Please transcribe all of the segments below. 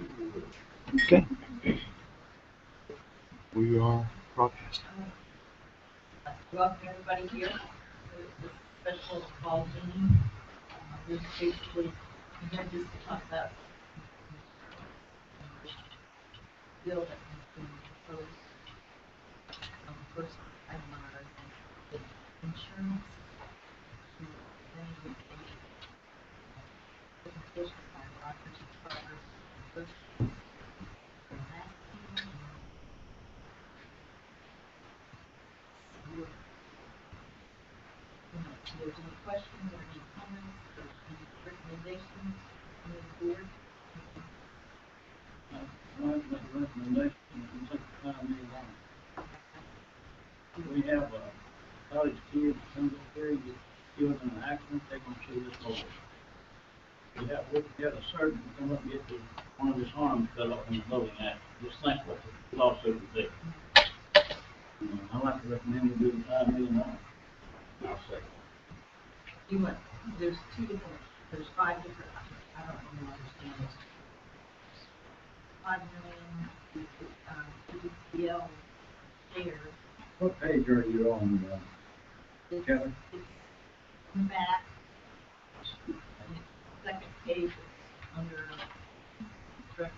Okay. We are broadcasting. Welcome everybody here to this special fall meeting. We're basically here just to talk about bill that has been proposed. First item on our agenda is insurance to claim the presentation by Rogers Charter. First, the last meeting. If there's any questions or any comments or any recommendations from the board. One recommendation, we take the time being on. We have a college kid that comes up here, gets killed in an accident, they gonna sue this lawyer. We had a surgeon come up and get one of his arms cut off in a boating accident. Just think what the lawsuit would be. I'd like to recommend we do the $5 million. I'll say. You want, there's five different, I don't really understand this. 5 million, PDL shares. What page are you on, Kevin? It's in the back, and the second page is under direct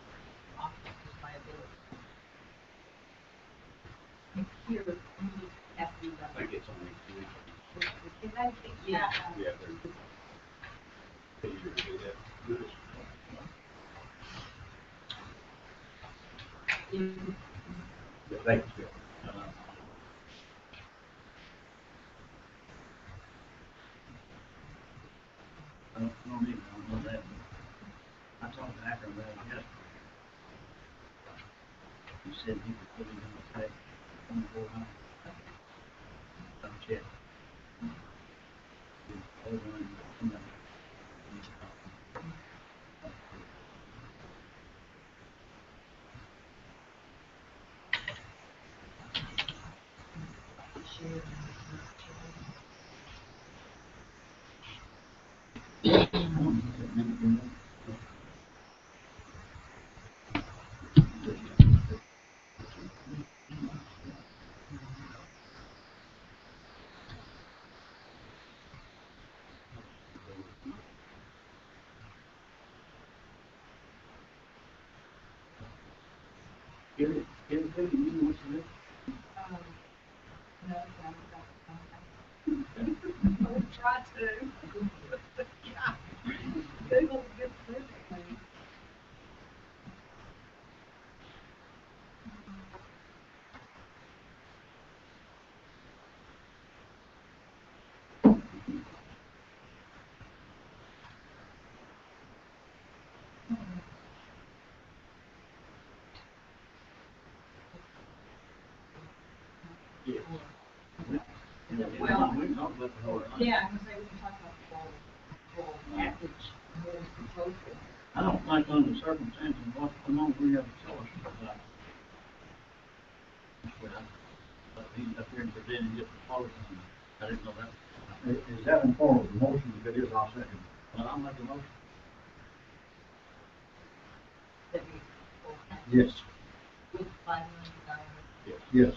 officer's liability. And here, let me just ask you about. I think it's only three. Is that, yeah. Yeah, they're easier to do that. Yeah, thank you. I don't know that. I talked to Akron about it yesterday. He said he could put it in the pay $2,400. I'll check. Give it to you, what you do? No, I would try to. Yeah. Google's a good search. Well, we can talk about the whole. yeah, I'm gonna say we can talk about the whole package, what is proposed. I don't think under the circumstances, what's going on, we have a choice. He's up here and presenting his proposal. I didn't know that. Is that in form of a motion? If it is, I'll second. Well, I'll make a motion. That we. Yes. With $5 million. Yes.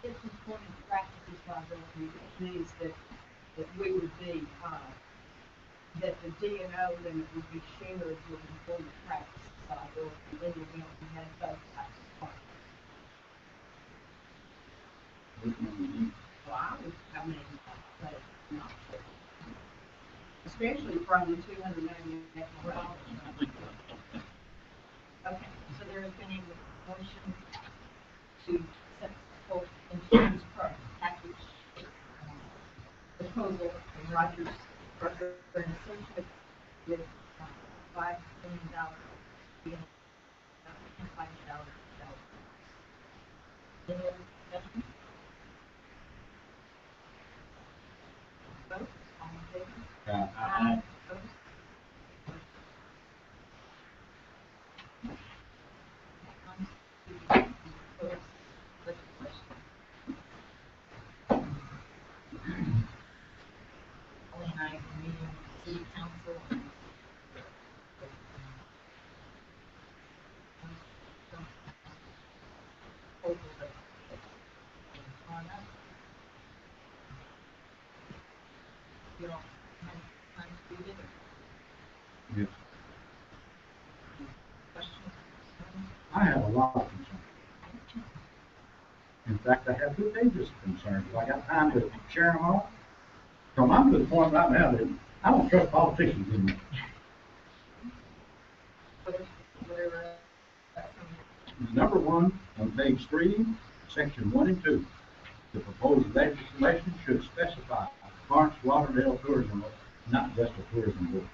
It's important practice responsibility, which means that we would be, that the DNO limit would be shared with employee practice liability in the event we had both types of parties. Which one we need? So I mean, but not sure. Especially from the $298. Okay, so there has been a motion to set forth insurance package proposal from Rogers Charter and Associates with $5 million being $5 salary. Any other discussion? Vote, all in favor? Aye. Opposed? Only night meeting with city council and Time to do it. Yes. Questions, concerns? I have a lot of concerns. In fact, I have 2 pages of concerns. If I got time to share them all. So I'm to the point right now that I don't trust politicians anymore. Whatever, Number 1, on page 3, section 1 and 2. The proposed legislation should specify Florence Lauderdale Tourism, not just a tourism board.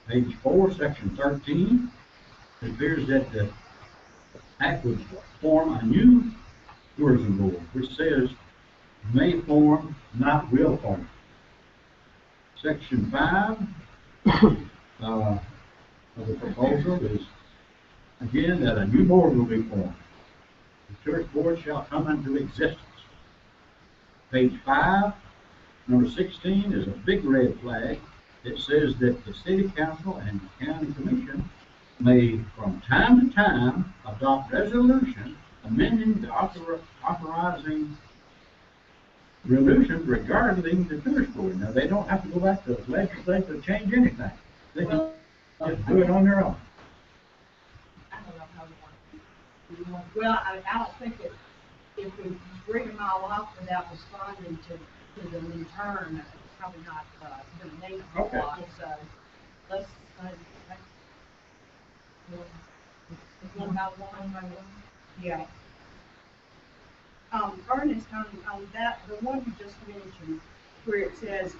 Page 4, section 13, it appears that the act would form a new tourism board, which says may form, not will form. Section 5 of the proposal is, again, that a new board will be formed. The church board shall come into existence. Page 5, number 16 is a big red flag. It says that the city council and county commission may, from time to time, adopt resolutions amending the authorizing resolutions regarding the tourist board. Now, they don't have to go back to the legislature to change anything. They can just do it on their own. I don't know how we want Well, I don't think it, if we read them all off without responding to them in turn, it's probably not, gonna need a whole Okay. lot, so let's, one by one. Yeah. Ernest, on that, the one you just mentioned, where it says,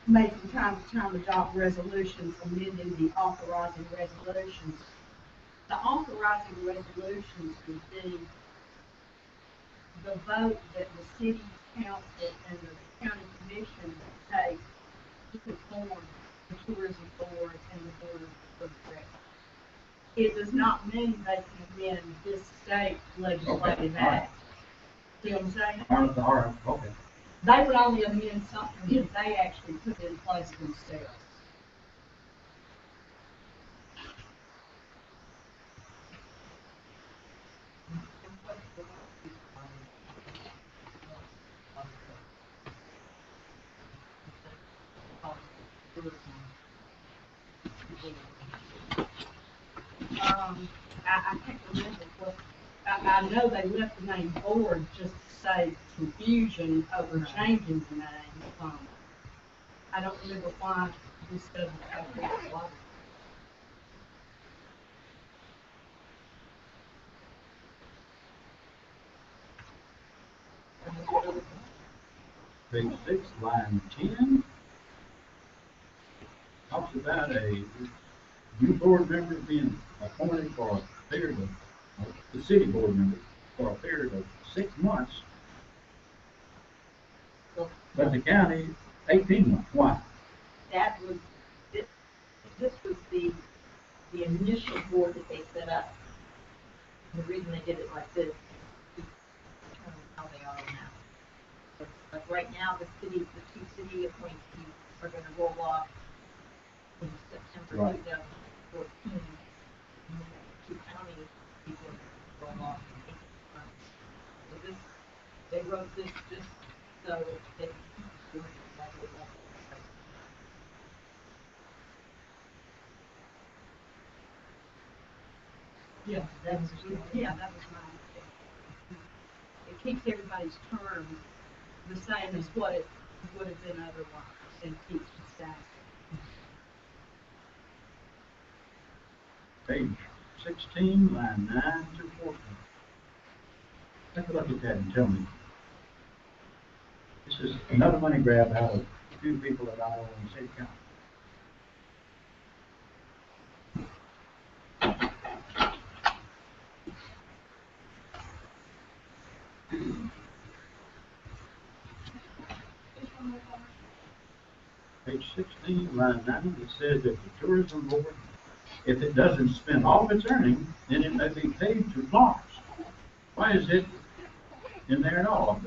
may from time to time adopt resolutions amending the authorizing resolutions. The authorizing resolutions would be the vote that the city council and the county commission take to form the tourism board and the board of directors. It does not mean they can amend this state legislative Okay, all right. act. See what I'm saying? All right, okay. They would only amend something that they actually put in place themselves. I can't remember what, I know they left the name board just to save confusion over changing the name. I don't remember why this doesn't have this logo. Page 6, line 10, talks about a new board member being appointed for a period of, the city board member, for a period of 6 months, but the county, 18 months. Why? That was, this was the initial board that they set up. And the reason they did it like this is to determine how they are now. Like right now, the 2 city appointees are gonna roll off in September Right. 2014. And then the 2 county people roll off in 18 months. So this, they wrote this just so they can keep doing it exactly like that. Yeah, that was my mistake. It keeps everybody's term the same as what it would have been otherwise, and keeps the staff. Page 16, line 9 to 14. Take a look at that and tell me. This is another money grab out of a few people that I know in the city council. Page 16, line 9, it says that the tourism board, if it doesn't spend all of its earnings, then it may be paid to Florence. Why is it in there at all?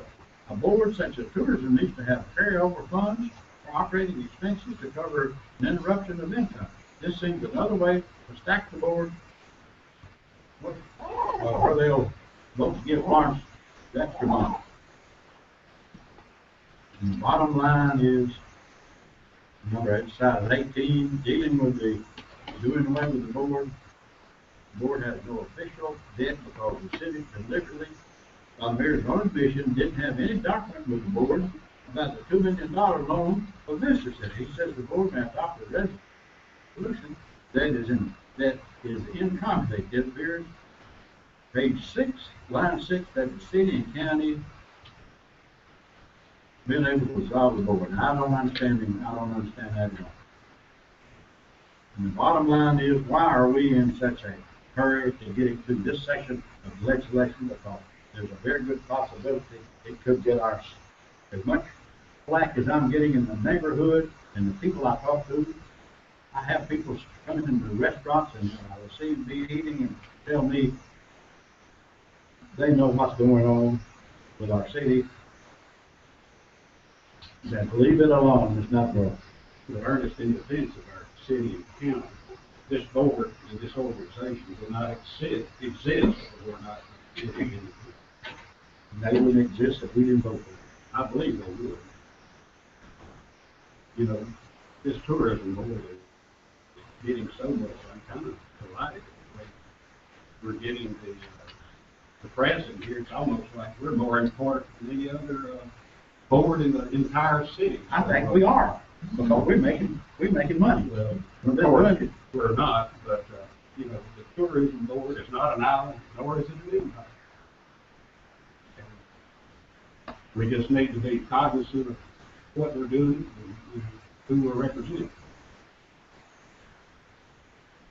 A board such as tourism needs to have carryover funds for operating expenses to cover an interruption of income. This seems another way to stack the board where they'll vote to give Florence the extra money. And the bottom line is, number side of 18, dealing with the, doing away with the board. The board has no official debt because the city deliberately, on Mayor's own vision, didn't have any document with the board about the $2 million loan for Vista City. He says the board may adopt a resolution that is in conflict. It appears, page 6, line 6, that the city and county been able to resolve the board. I don't understand that at all. And the bottom line is, why are we in such a hurry to get into this section of legislation? Because there's a very good possibility it could get our, as much flack as I'm getting in the neighborhood and the people I talk to. I have people coming into the restaurants and see me eating and tell me they know what's going on with our city. That leave it alone, it's not wrong. The earnest in defense of our city and county, this board and this organization will not exist if we're not getting in. They wouldn't exist if we didn't vote for it. I believe they would. You know, this tourism board is getting so much, I'm kind of delighted. We're getting the president here, it's almost like we're more important than any other board in the entire city. I think we are, because we're making money. Well, We're of doing course, it. we're not, but, you know, the tourism board is not an island, nor is it an empire. And we just need to be cognizant of what we're doing and who we're representing.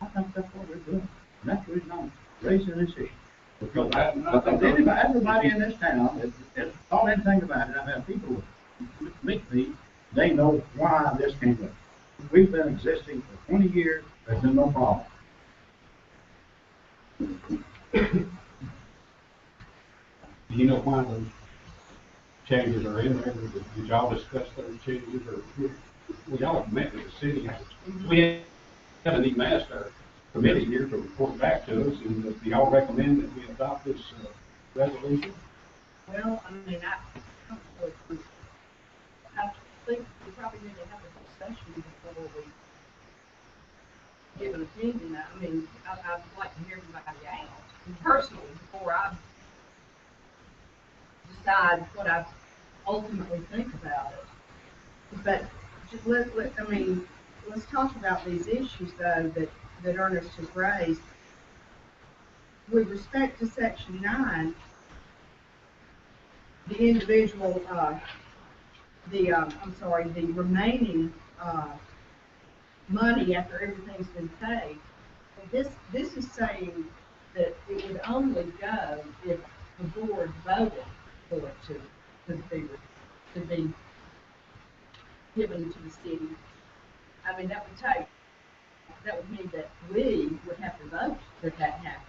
I think that's what we're doing. And that's the reason I'm raising this issue. Because Everybody in this town has thought anything about it. I've had people meet me, they know why this came up. We've been existing for 20 years, there's been no problem. Do you know why those changes are in there? Did y'all discuss those changes, or we all have met with the city? We haven't even asked our committee here to report back to us, and do y'all recommend that we adopt this resolution? Well, I mean, I think we probably need to have a discussion before we give an opinion. I mean, I'd like to hear everybody out personally before I decide what I ultimately think about it. But just let's talk about these issues though that Ernest has raised. With respect to Section 9, the individual, the remaining money after everything's been paid, this is saying that it would only go if the board voted for it to be given to the city. I mean, that would mean that we would have to vote that happened.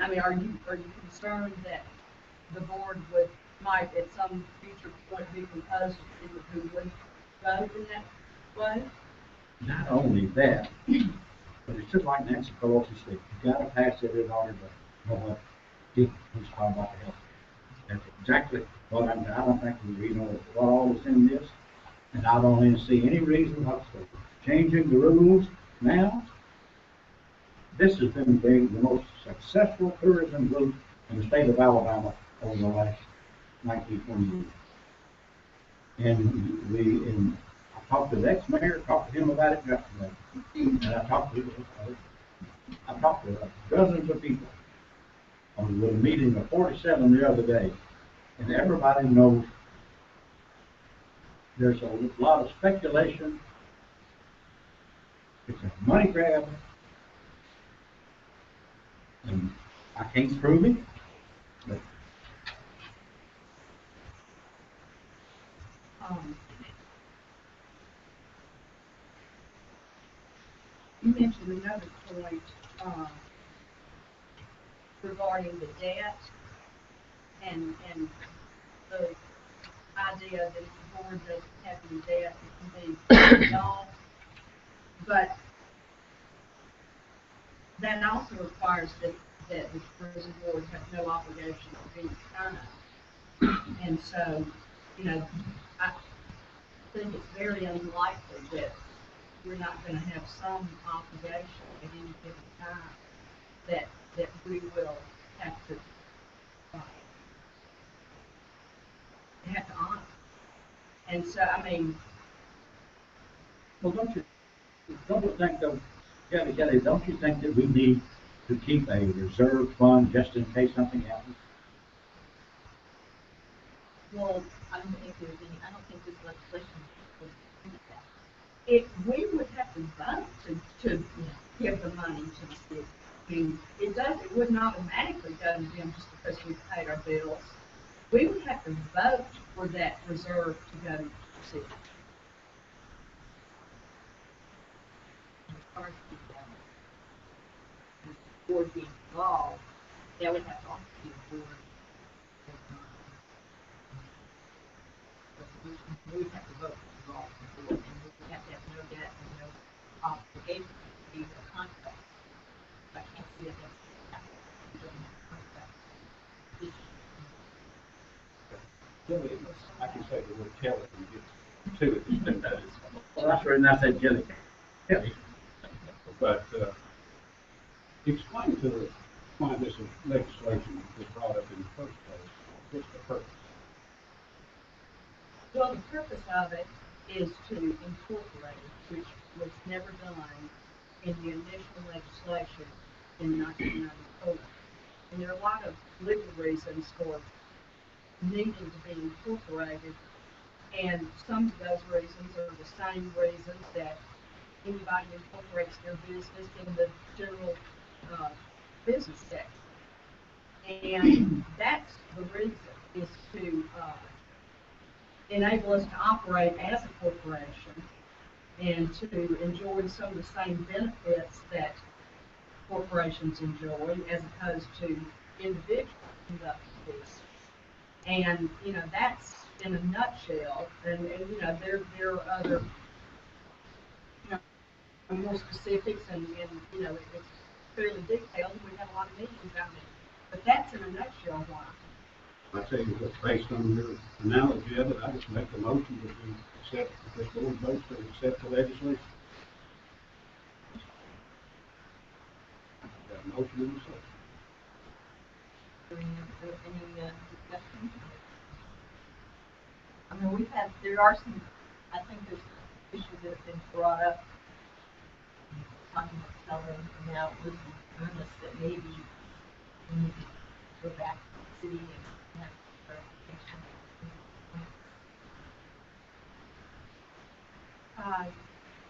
I mean, are you concerned that the board might at some future point be composed of people who would vote in that way? Not only that, but it's just like Nancy Pelosi said, you gotta pass it in order to know what he's talking about the health. That's exactly what I don't think we know what all is in this, and I don't even see any reason whatsoever. Changing the rules now, this has been the most successful tourism group in the state of Alabama over the last 19, 20 years. And I talked to the ex-mayor, talked to him about it yesterday, and I talked to dozens of people. I was at a meeting of 47 the other day, and everybody knows there's a lot of speculation. It's a money grab, and I can't prove it, but you mentioned another point regarding the debt and the idea that if the board doesn't have any debt, it can be resolved. But that also requires that the tourism board has no obligation of any kind. And so you know, I think it's very unlikely that we're not gonna have some obligation at any given time that we will have to, uh, honor. And so, I mean, Well, don't you think though, Kelly, don't you think that we need to keep a reserve fund just in case something happens? Well, I don't think this legislation would do that. we would have to vote to give the money to the city. I mean, it wouldn't automatically go to them just because we paid our bills. We would have to vote for that reserve to go to the city. As far as the board being involved, that would have to also be a board. Resolution, we would have to vote to involve the board, and we would have to have no debt and no obligation to be the contract. I can't see it as we don't have a contract. Kelly, I can say the word Kelly and get to it. Well, that's the reason I said Kelly. But, explain to us why this legislation was brought up in the first place. What's the purpose? Well, the purpose of it is to incorporate, which was never done in the initial legislation in 1994. And there are a lot of legal reasons for needing to be incorporated, and some of those reasons are the same reasons that anybody incorporates their business in the general business sector. And that's the reason, is to enable us to operate as a corporation and to enjoy some of the same benefits that corporations enjoy as opposed to individual conducting business. And, you know, that's in a nutshell, and you know, there are other, you know, more specifics, and you know, it's fairly detailed, and we have a lot of meetings on it. But that's in a nutshell why. I tell you what, based on your analogy of it, I just make the motion that we accept, that this board votes to accept the legislation. Got a motion in the second. Any discussion? I mean, there are some, I think there's issues that have been brought up, talking about selling, and now it was earnest that maybe we need to go back to the city and have clarification.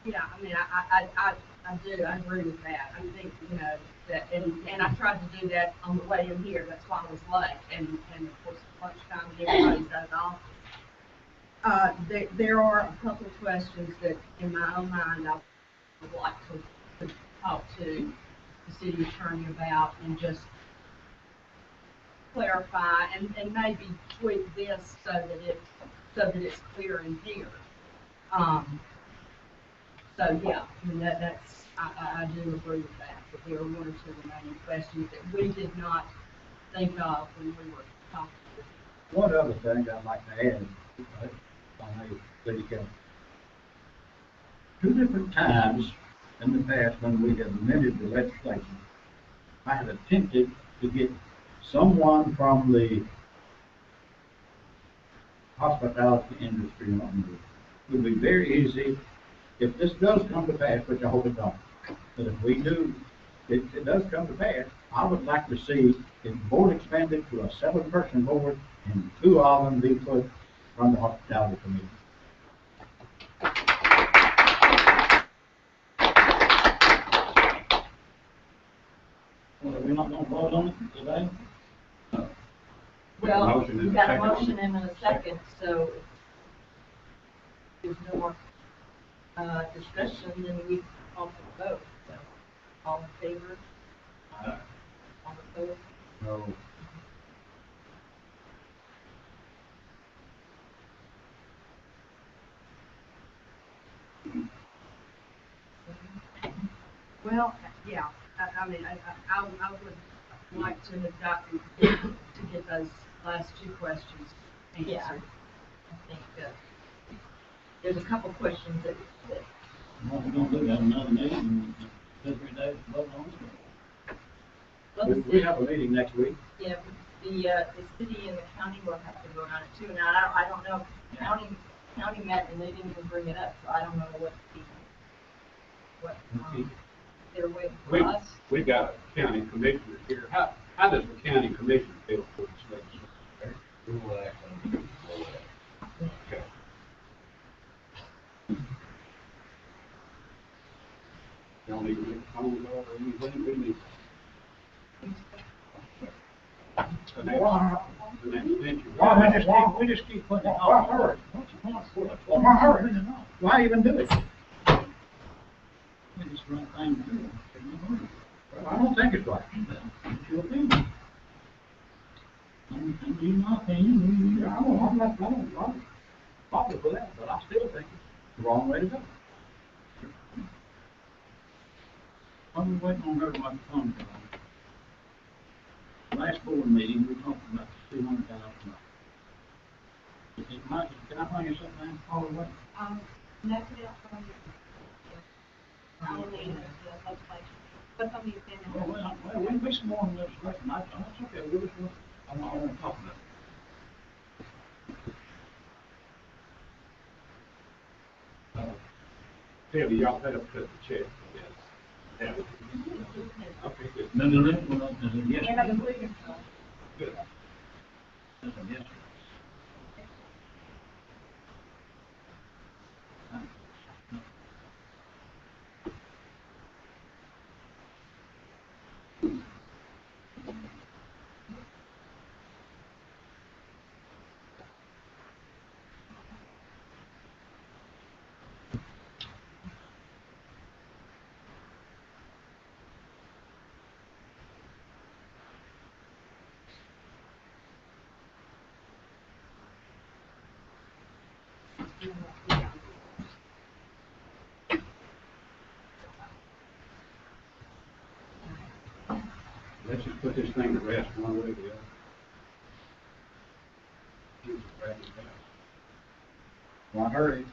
Yeah, I mean, I do, I agree with that. I think, you know, that, and I tried to do that on the way in here, that's why I was late, and of course, lunchtime, and everybody's out of the office. There are a couple of questions that, in my own mind, I would like to talk to the city attorney about and just clarify and maybe tweak this so that it's clear in here. So yeah, I mean, I do agree with that, but there are one or two remaining questions that we did not think of when we were talking. One other thing I'd like to add, on a city council. 2 different times in the past when we have amended the legislation, I have attempted to get someone from the hospitality industry on board. It would be very easy, if this does come to pass, which I hope it don't, but if we do, if it does come to pass, I would like to see the board expanded to a 7-person board and 2 of them be put from the hospitality committee. Well, we're not gonna vote on it today? Well, Motion and we've a got a second. motion and a second, so if there's no more, discussion, then we call for the vote, so, all in favor, all opposed? No. Well, yeah, I mean, I would like to have gotten, to get those last 2 questions answered. Yeah. I think, there's a couple questions that, What we gonna do, have another meeting, in 2 or 3 days, to vote on it? let's We see, have a meeting next week. yeah, the city and the county will have to vote on it too. Now, I don't know, if county met and they didn't even bring it up, so I don't know what, they're waiting for us. We've got a county commissioner here. How does the county commissioner feel for this legislation? We will act on it. We'll act. Okay. Y'all need to make a phone call or anything, we need. The next venture. We just keep putting it off. What's the point? Why hurry? Why even do it? We just run things through. I don't think it's right. It's your opinion. In my opinion, Yeah, I'm not bothered with that, but I still think it's the wrong way to go. I'm waiting on her to make a phone call. Last board meeting, we talked about $200,000. Mike, can I bring you something in? Oh, wait. Nothing else from you. I will need it, what's on the agenda? Well, we'll be some more on this question. That's okay, we'll just, I want to talk about it. Debbie, y'all had to put the check. Yes. Okay, good. No, there's a yes. And I believe it. Good. There's a yes. Let's just put this thing to rest one way or the other. Just wrap it up. Why hurry?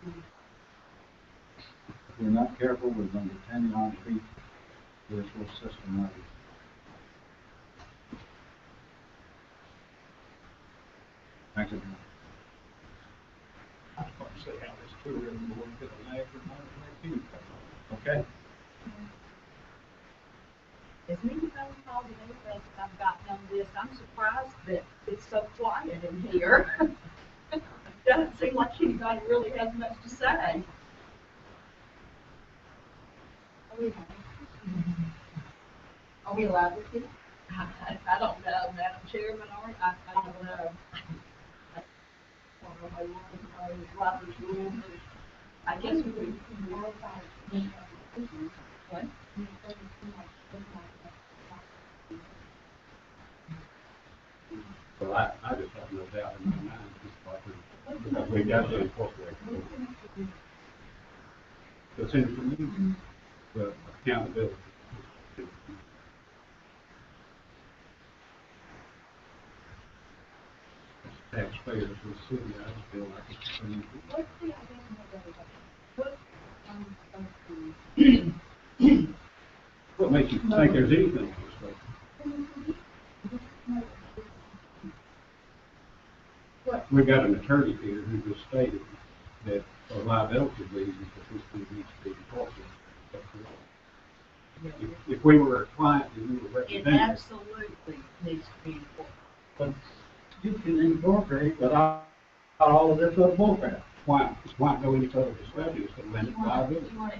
If we're not careful, we're going to be tending on feet this whole system right here. Thank you. I was going to say how this tourism board could have lagged for more than 19. Okay. As many phone calls and emails that I've gotten on this, I'm surprised that it's so quiet in here. It doesn't seem like anybody really has much to say. Are we allowed to speak? I don't know, Madam Chairman, I don't know. I don't know how you want to Robert's rule, but I guess we would. What? Well, I just have no doubt in my mind, because we got to incorporate the central the accountability. As taxpayers of the city, I just feel like it's pretty. What's the idea? What makes you think there's anything this way? We've got an attorney here who just stated that for liability reasons, that this thing needs to be enforced. If we were a client and we were It representing, absolutely needs to be enforced. But you can incorporate without all of this other bullcrap. why go any further discussion, it's going to limit liability. You want it?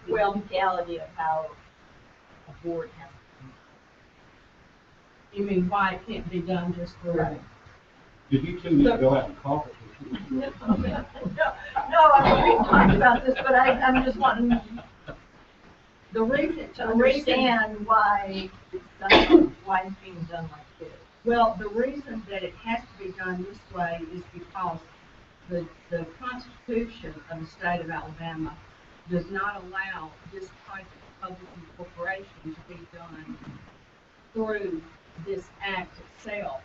Well, legality of how a board has. You mean why it can't be done just for? Did you two need to go out and caucus? No, I mean, we talked about this, but I'm just wanting the reason to understand why it's done, why it's being done like this. Well, the reason that it has to be done this way is because the Constitution of the state of Alabama does not allow this type of public incorporation to be done through this act itself.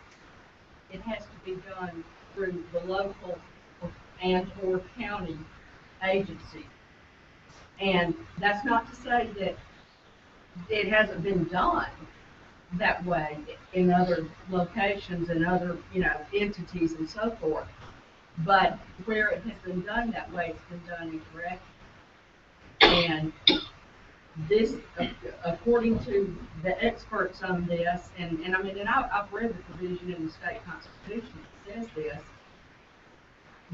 It has to be done through the local and or county agency. And that's not to say that it hasn't been done that way in other locations and other, entities and so forth. But where it has been done that way, it's been done incorrectly. And this, according to the experts on this, and I've read the provision in the state constitution that says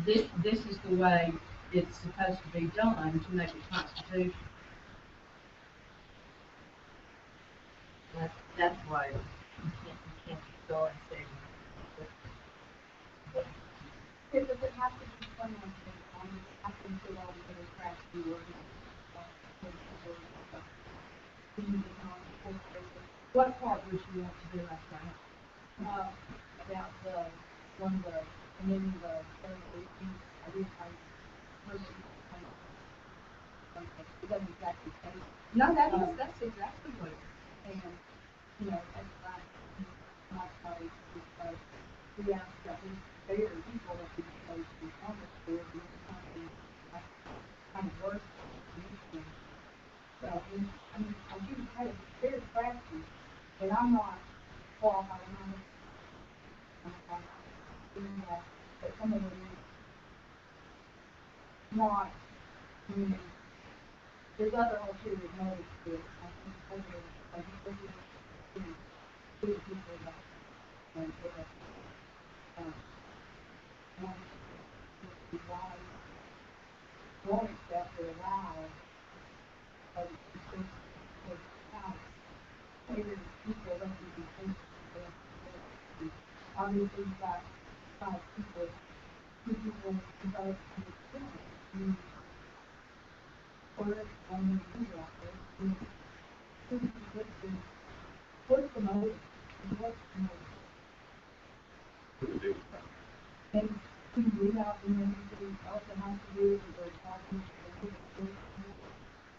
this is the way it's supposed to be done to make it constitutional. That's why you can't go and say. Does it have to be someone I can put all the other cracks you were What part would you want to do like that? about the one of the amending the I did it doesn't exactly say. No, that's exactly what it is. And that's like my colleague we asked that we fair people that we chose to be on this board and something like kind of work. So I do try to be fair practice, but I'm not qualified. I'm doing that, but some of it is not. There's other ulterior motives to it. I think two people that and won't accept or allow of people that you can think obviously you've got 5 people, 2 people develop to or only out there. What's the motive? What's the motive? And can we have the ministry also has to do with the talking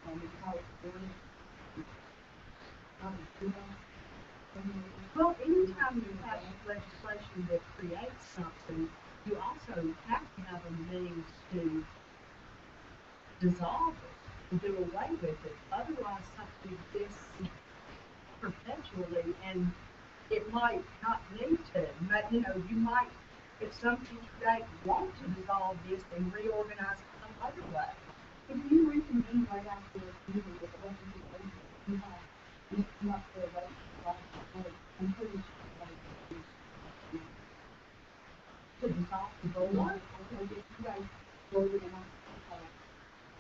and how it's doing? Well, anytime you have legislation that creates something, you also have to have a means to dissolve it, to do away with it. Otherwise, something exists perpetually, and it might not need to. But, you might, if some future date, want to dissolve this and reorganize it some other way. If you reconvene right after this meeting with the legislation, you have to vote. I'm pretty sure To dissolve the board? if you guys voted on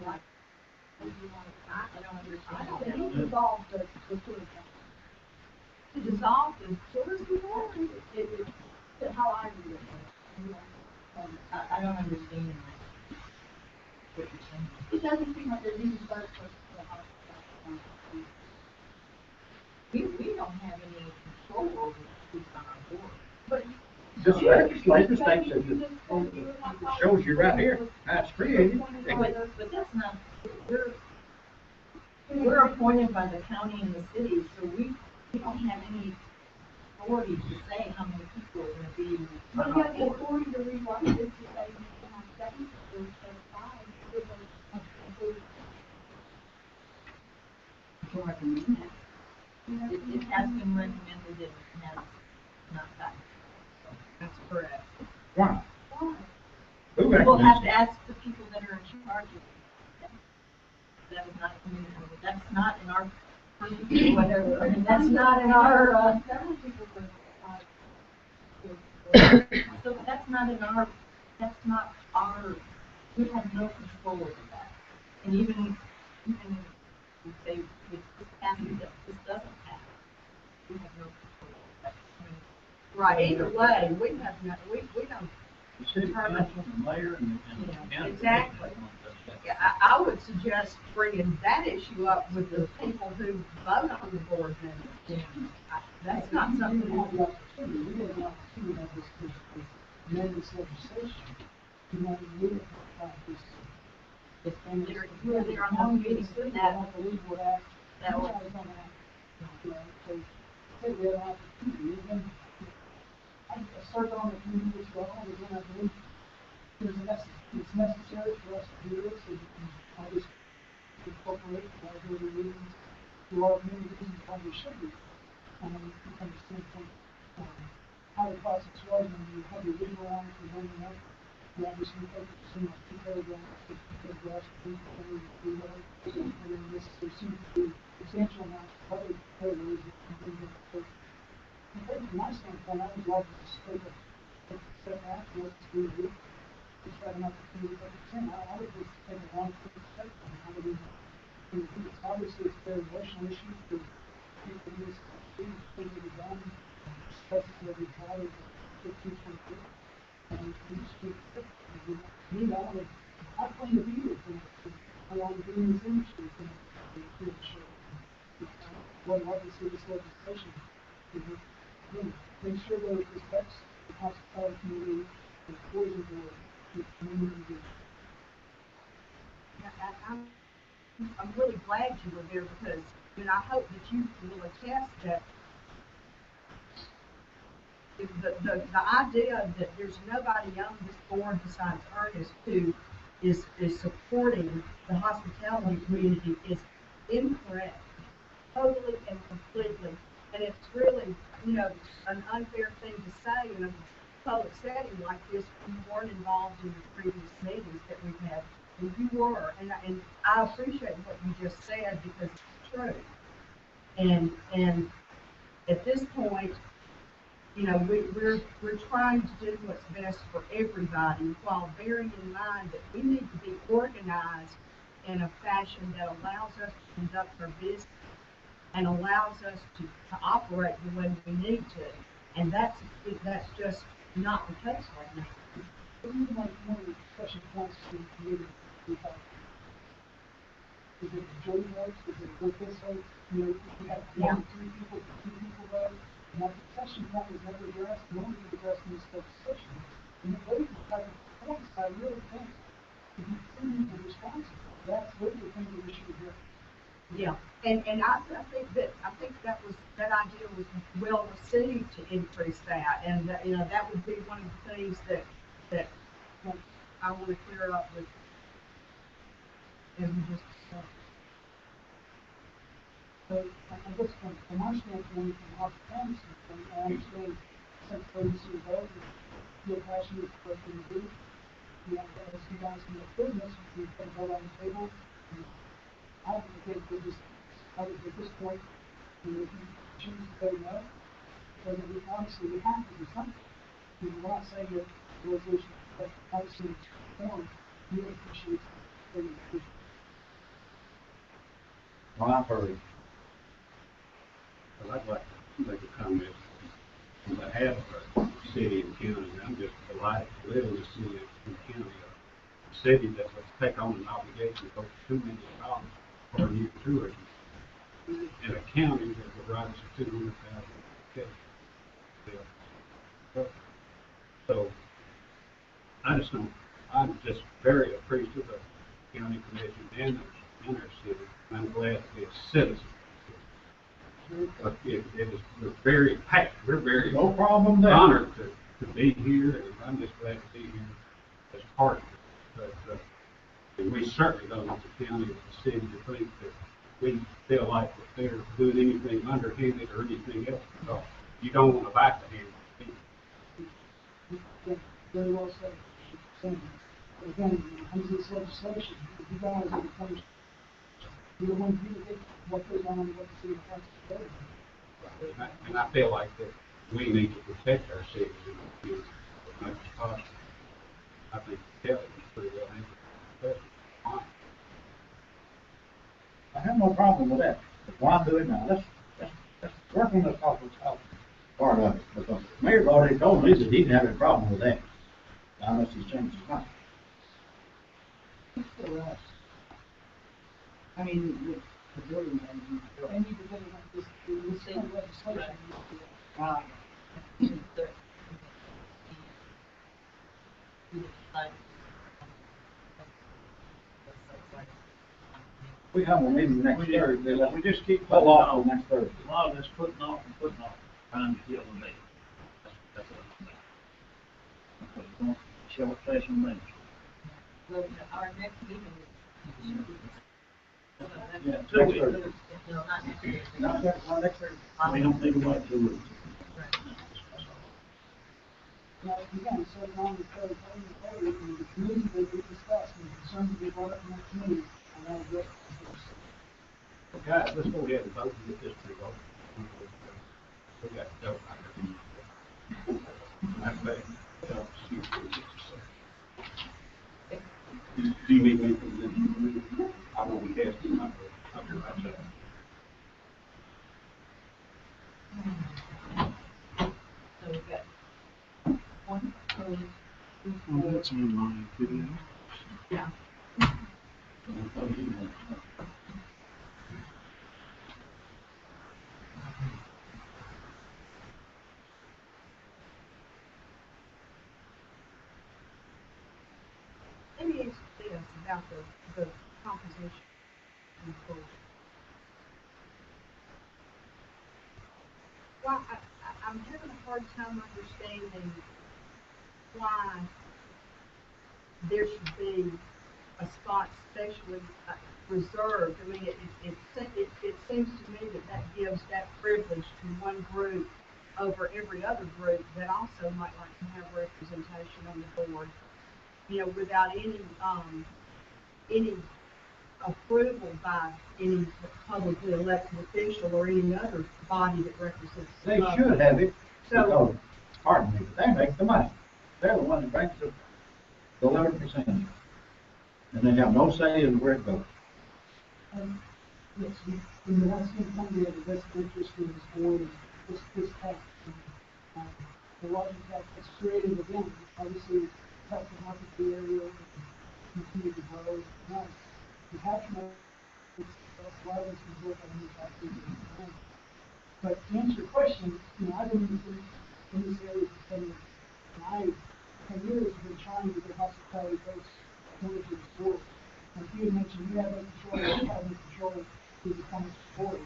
like, I don't understand. I don't dissolve the tourism. To dissolve the tourism board? How I read it. I don't understand what you're saying. It doesn't seem like they're using both for the house. We don't have any control over who's on our board. But This legislature thinks that it shows you right here how it's created. But that's not, we're appointed by the county and the city, so we don't have any authority to say how many people are gonna be But on you our have the board. authority to rewrite this to say you can have 7 instead of 5. If To recommend that. It has been recommended and has not gotten. That's correct. Why? Why? Who We'll have recommends to it? ask the people that are in charge of it. That is not, that's not in our, whatever, I mean, that's not in our, Several people were, so that's not in our, that's not our, we have no control over that. And even if they, if this passes, this doesn't pass, we have no control over that. I mean, Right, either way, we have no, we don't, The city council, the mayor, and the county. Exactly. yeah, I would suggest bringing that issue up with the people who vote on the board members. yeah. That's not something. We have the opportunity, we have the opportunity of this, amendment legislation, you know, we have this. You were there on those meetings with that. I believe what act. That was- on that. You know, so, I think we have an opportunity, even, I served on the committee as well, and again, I believe it's necessary for us to do this, and I just incorporate, go to meetings, there are many reasons why we should do it. From the standpoint, how the process was when you had your original line for bringing up, you obviously focused on two paragraphs, and then this, there seems to be substantial amount of other paragraphs that can bring up. So, I think from my standpoint, I would like to just take a step back, let's do it. Just have an opportunity, but again, I would just take a long-term perspective on how to do that. It's obviously it's a very emotional issue for people in this country, things that are done, especially that we try to 15-20 years. And we just keep it. Me, I plan to be here for how long I've been in this industry for sure. What obviously this legislation, make sure that it respects the hospitality community, the tourism board, the community. I'm really glad you were there because, I hope that you will attest that the idea that there's nobody on this board besides Ernest who is supporting the hospitality community is incorrect, totally and completely. And it's really, an unfair thing to say in a public setting like this when you weren't involved in the previous meetings that we've had. And you were, and I appreciate what you just said because it's true. And at this point, we're trying to do what's best for everybody while bearing in mind that we need to be organized in a fashion that allows us to conduct our business and allows us to operate the way we need to. And that's just not the case right now. One of the discussion points we have. Is it majority votes? Is it what they say? If we have 1, 3 people, 2 people vote, and that discussion point was never addressed, no one addressed in this legislation. And those type of points, I really think, to be prudent and responsible. That's really the thing that we should address. Yeah, and I think that idea was well received to increase that, and that would be one of the things that I want to clear up with, as we just discussed. So I guess from our standpoint, from our family standpoint, I understand Secretary Mr. Bell, you're passionate for what you do. As you guys know business, we put a vote on the table. I think at this point, if you choose to say no, then obviously we have to do something. We're not saying that the resolution, but obviously it's form, we appreciate the decision. Well, I've heard. Well, I'd like to make a comment on behalf of our city and county. I'm just delighted to live in the city and county, a city that would take on an obligation of over $2 million for new tourism, in a county that would rise to 200,000 kids. So I'm just very appreciative of the county commission and our city. I'm glad to be a citizen. But we're very happy. We're very No problem there. honored to be here, and I'm just glad to be here as part of it. But we certainly don't want the county or the city to think that we feel like that they're doing anything underhanded or anything else. So you don't want to back the hand. Very well said. But again, under this legislation, if you guys are the first, you're the ones who get what goes on and what the city has to do. And I feel like that we need to protect our city as much as possible. I think Kelly is pretty well handled. Fine. I have no problem with that. But why do it now? Let's work on the hospitality part of it. Because the mayor's already told me that he didn't have a problem with that. Unless he's changed his mind. I mean, The building management. They need to get it, this kind of legislation. Right. We have a meeting next Thursday. We just keep Put putting off off. till next Thursday. A lot of this putting off and putting off, trying to kill the meeting. That's what I'm saying. Because it's going to short session minutes. Well, our next meeting is. Yeah, Next 2 weeks. Thursday. No, not next week. Not next Thursday. We don't think about 2 weeks. Now, again, so on the third, and the committee that we discussed, and the concerns we brought up in that committee, and I'll address those. Okay, let's go ahead and vote and get this thing over. We got to go. Do you need me for this? I will be casting my vote. I'll be right back. So we've got 1, 2, 3, 4. That's online video. Yeah. Let me ask you this about the composition of the board. Why, I'm having a hard time understanding why there should be a spot specially reserved. I mean, it seems to me that gives that privilege to one group over every other group that also might like to have representation on the board, you know, without any approval by any publicly elected official or any other body that represents the They public. should have it, So, because, pardon me, but they make the money. They're the one that brings the 11%. And they have no say in where it goes. Yes, we want to come to the best interest of this board and this tax. The lodging tax is created again, obviously, help the market the area and continue to grow. Now, we have to know, a lot of us can work on new taxes. But to answer your question, you know, I've been in this area for 10 years. And I, 10 years, have been trying to get hospitality folks over to this board. Like you had mentioned, you have no control, you have no control through the comments board.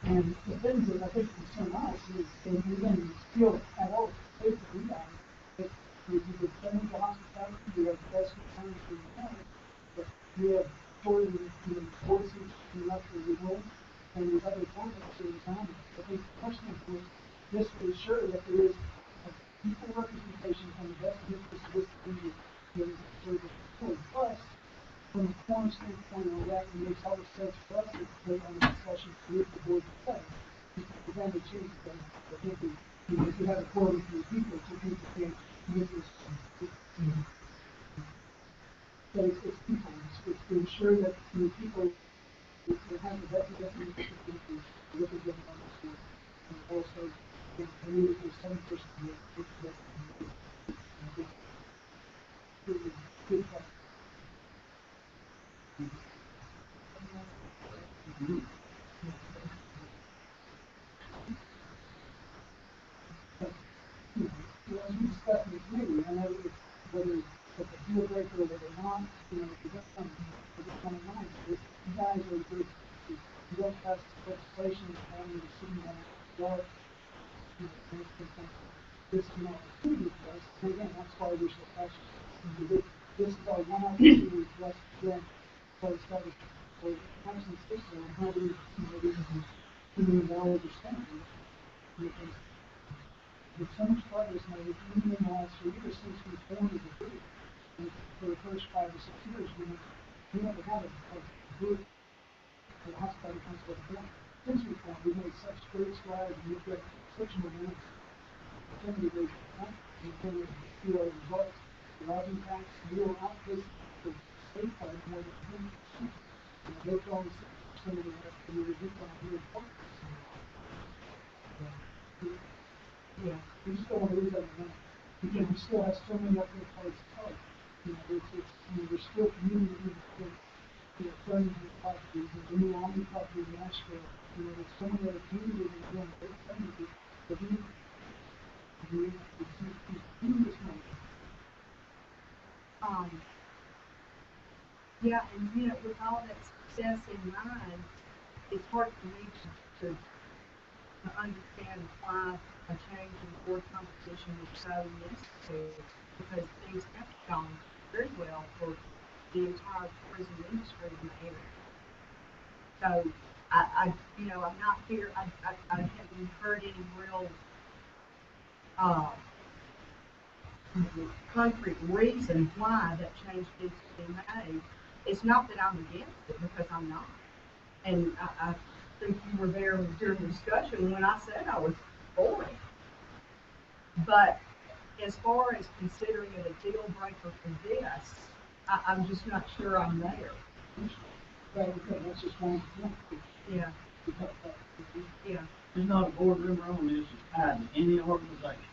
And the things that I think concern us is, and again, still at all, faith that we have, that we could send into hospitality, we have the best returns for the house, but we have tourism, you know, voices, and that's where we will, and there's other board members around us. I think personally, this will ensure that there is a equal representation from the best interest of this community, that is served at the board. Plus, from a form standpoint, and that makes all the sense for us to play on the discussion with the board itself. Then it changes things. I think we, you know, if you have a quorum for people, so people can make this. So it's people, it's to ensure that the people who have the best interest of the people represent on the board. And also, you know, I mean, there's some person here, it's that, it's good practice. As we discussed in the committee, I know it's whether it's a deal breaker or whether or not, you know, if you got some, if it's coming on, you guys are good, you don't pass legislation on the city on what, you know, makes them think this is an opportunity for us, and again, that's why we're so passionate. This is our one opportunity for us to then start establishing, so Congressman Stigler, and how we, you know, we can $2 million or something, because there's so much progress now, with even in the last 3 years since we formed the group, and for the first 5 or 6 years, we never had a group, a hospitality council at the point. Since we formed, we've made such great strides, and we've got such momentum. Some of the great, we've been able to see our results. The lodging tax, we will outpace the state by more than 10%. They've gone 6% of the last 2 years, we've gone 140%. Yeah, we just don't want to lose that momentum, because we still have so many other parts to tell. You know, it's, you know, there's still community, there's still, you know, friends and properties, and And then I'm talking to Nashville, you know, there's so many other communities that are doing great things, but you just know. Yeah, and you know, with all that success in mind, it's hard for me to understand why a change in board composition is so necessary, because things have gone very well for the entire tourism industry in the area. So, you know, I'm not here, I haven't heard any real, concrete reason why that change needs to be made. It's not that I'm against it, because I'm not. And I think you were there during the discussion when I said I was for it. But as far as considering it a deal breaker for this, I'm just not sure I'm there. Right, because that's just one example. Yeah, yeah. There's not a board member on this that's tied to any organization.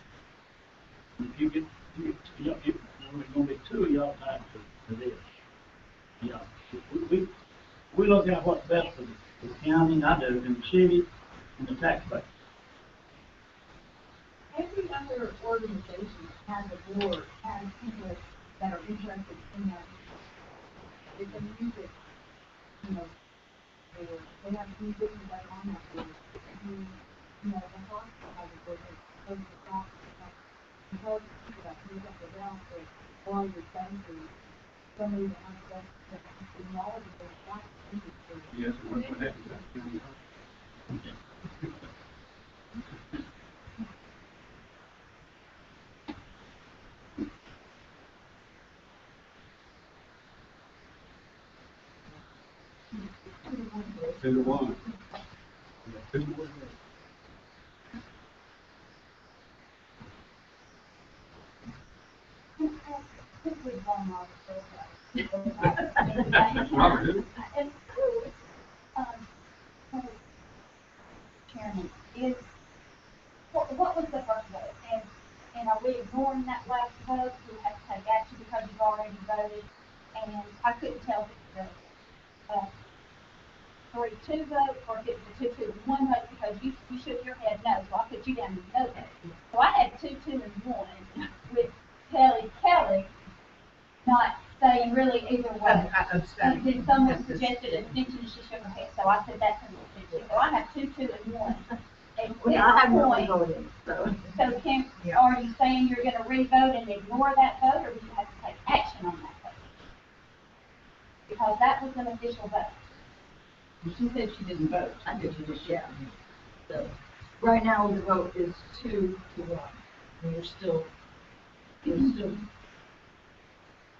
If you get, there's gonna be two of y'all tied to this. Yeah, we look at what's best for the county, I do, and the city, and the taxpayer. Every other organization has a board, has people that are interested in that. If the music, you know, they have musicians that are on that board. You know, the hospital has a board, they close the shop, because people that move up or down for all your bankers, somebody that has that knowledge of their shop industry. Yes, what happens at county Two to one. Two to one. Quickly one more. Robert, who? And Chairman, what was the first vote? And are we ignoring that last vote? We have to take action because you've already voted. And I couldn't tell if it was a 3-2 vote or if it was a 2-2-1 vote because you shook your head no, so I put you down as no vote. So I had 2-2-1 with Kelly not saying really either way. And then someone suggested abstention, and she shook her head, so I said that's an abstention. So I have 2-2-1. Well, I haven't really voted, so. So Kim, Yeah. are you saying you're gonna re-vote and ignore that vote, or do you have to take action on that vote? Because that was an official vote. She said she didn't vote. I did, yeah. So, right now the vote is 2-1. And you're still,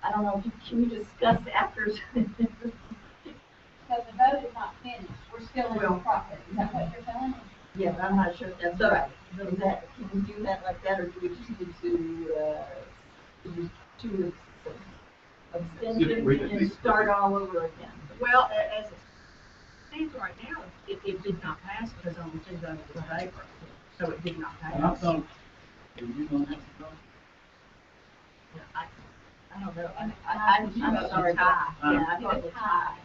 I don't know, can you discuss after? So the vote is not finished, we're still in the process, is that what you're telling me? Yeah, but I'm not sure if that's right. Is that, can we do that like that, or do we just need to, do two abstentions and start all over again? Well, as it stands right now, it did not pass because only 2 voted in favor, so it did not And I pass. thought, are you gonna have to vote? I don't know, I'm I'm sorry. tie. Yeah, I thought it was high.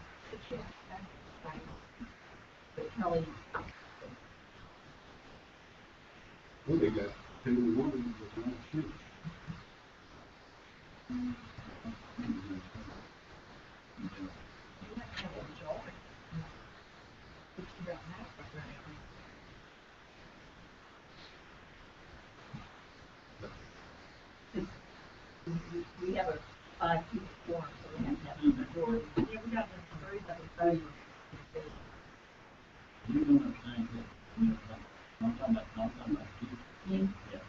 But Kelly, Well, they got 2-1 with no shoot. You have to have a majority. Which you don't have right now. we have a 5-2 quorum, so we have to have a majority. Yeah, we got the 3 that in favor. You're gonna think that, I'm talking about you. Me? Yeah.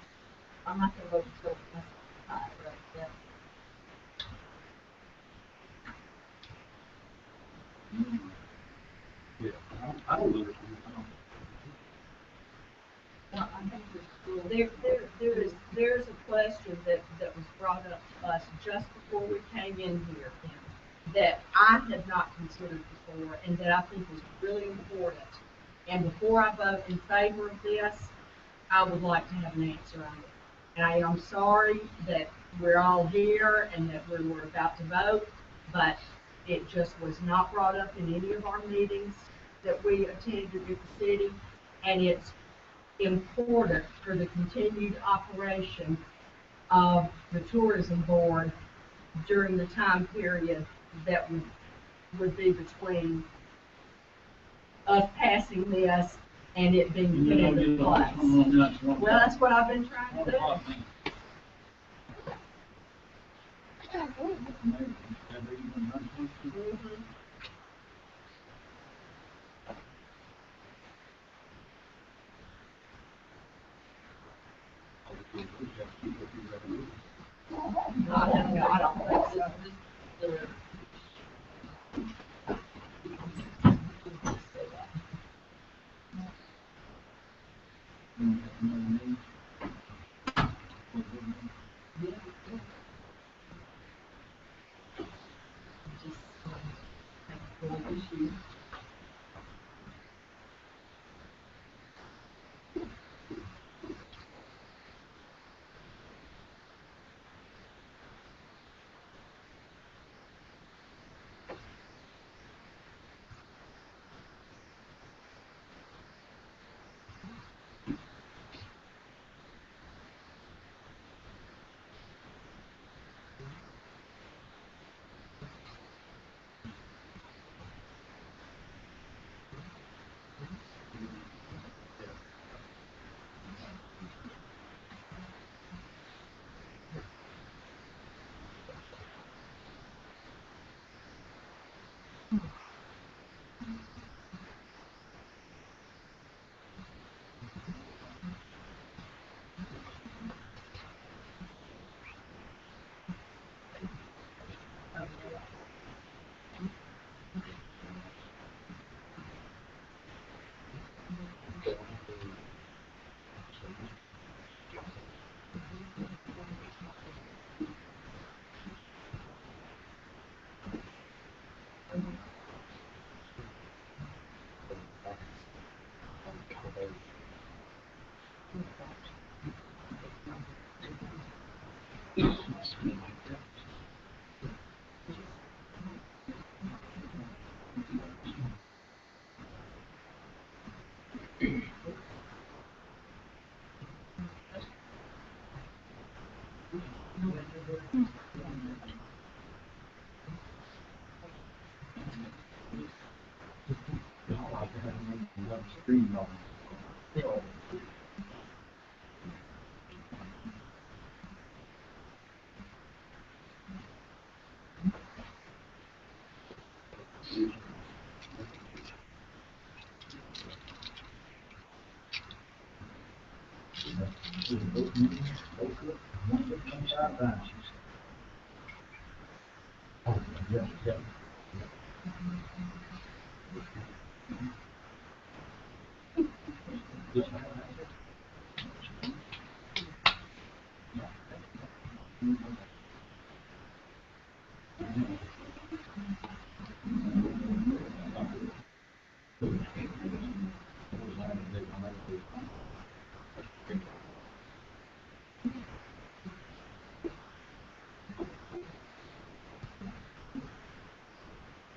I'm not gonna vote until that's high, right, yeah. Yeah, I don't understand. Well, I think There's a question that was brought up to us just before we came in here, that I had not considered before, and that I think is really important. And before I vote in favor of this, I would like to have an answer on it. And I am sorry that we're all here and that we were about to vote, but It just was not brought up in any of our meetings that we attended at the city, and it's important for the continued operation of the tourism board during the time period that would be between us passing this and it being put into place. Well, that's what I've been trying to do. Mhm. I don't think so.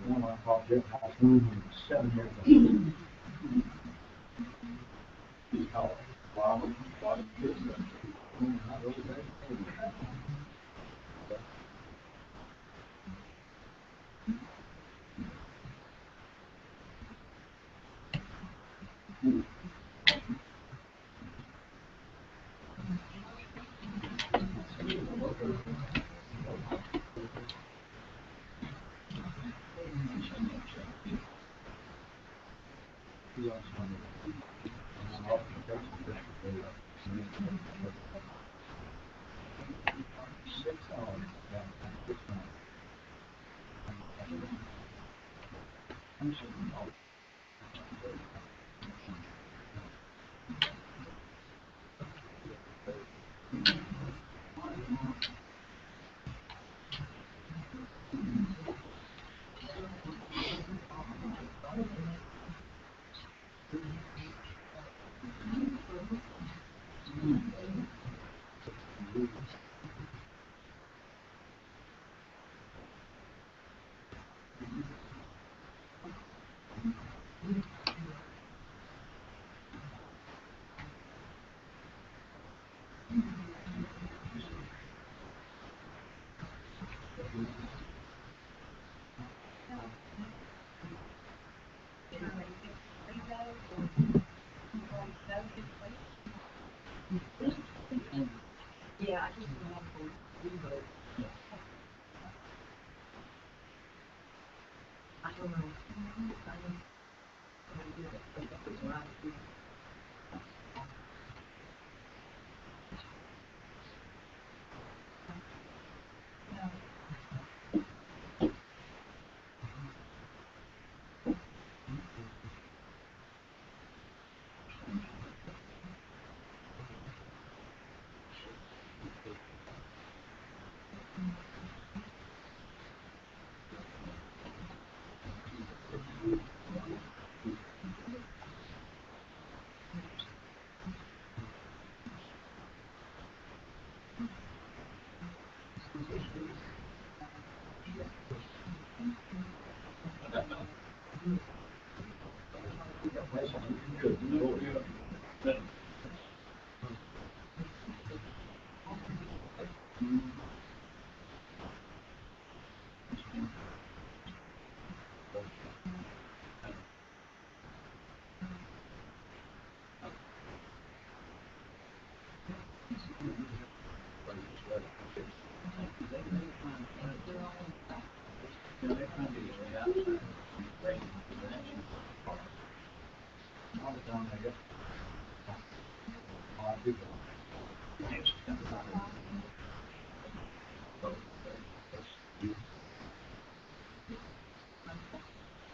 One I called Jeff House room 7 years ago. He's called Robert Pittsburgh. Not really very famous. He also Yeah, I just want to revote. I don't know. I don't do it. I think it's right.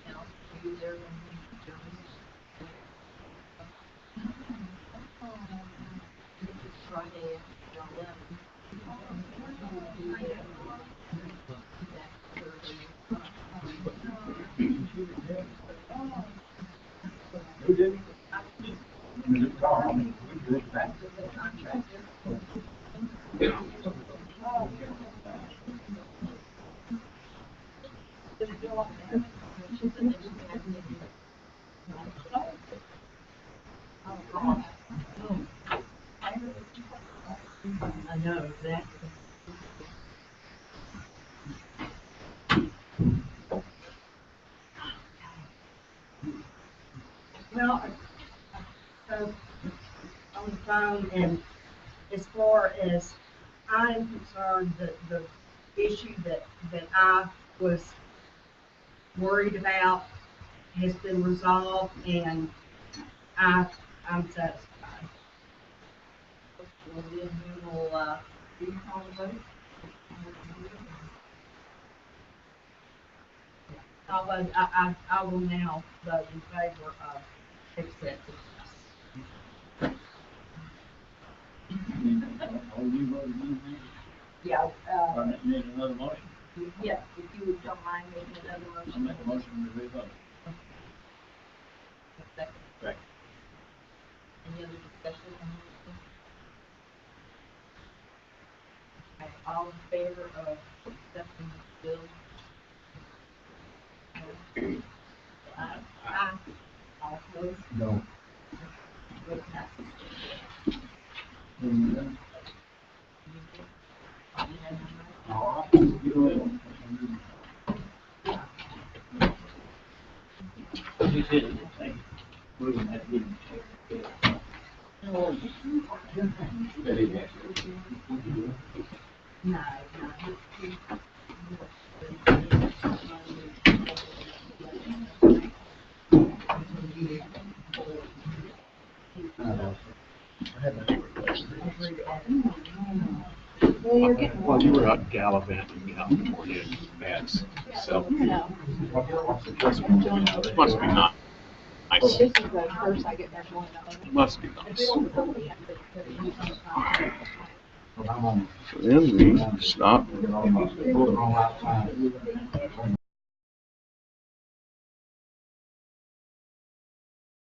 Now, are you there when you join? It's Friday after 11. Who did? Back. I know, exactly. Well, on the phone, and as far as I am concerned, the issue that I was worried about has been resolved, and I'm satisfied. Well, then we will, do you call the vote? I will now vote in favor of accepting this. All you voted in, Yeah, or need another motion? yeah, if you don't mind making another I'll motion. make a motion to revote. Second. Second. Any other discussion on this? Okay, all in favor of accepting this bill? Aye. All opposed? No. Vote passes. All right. He said it, thank you. Moving that meeting. No, Well, you were out gallivanting in California, Matt's, so No. must be nice. This is the first I get back on. Must be nice. I'm on. Then we stop. We're on outside.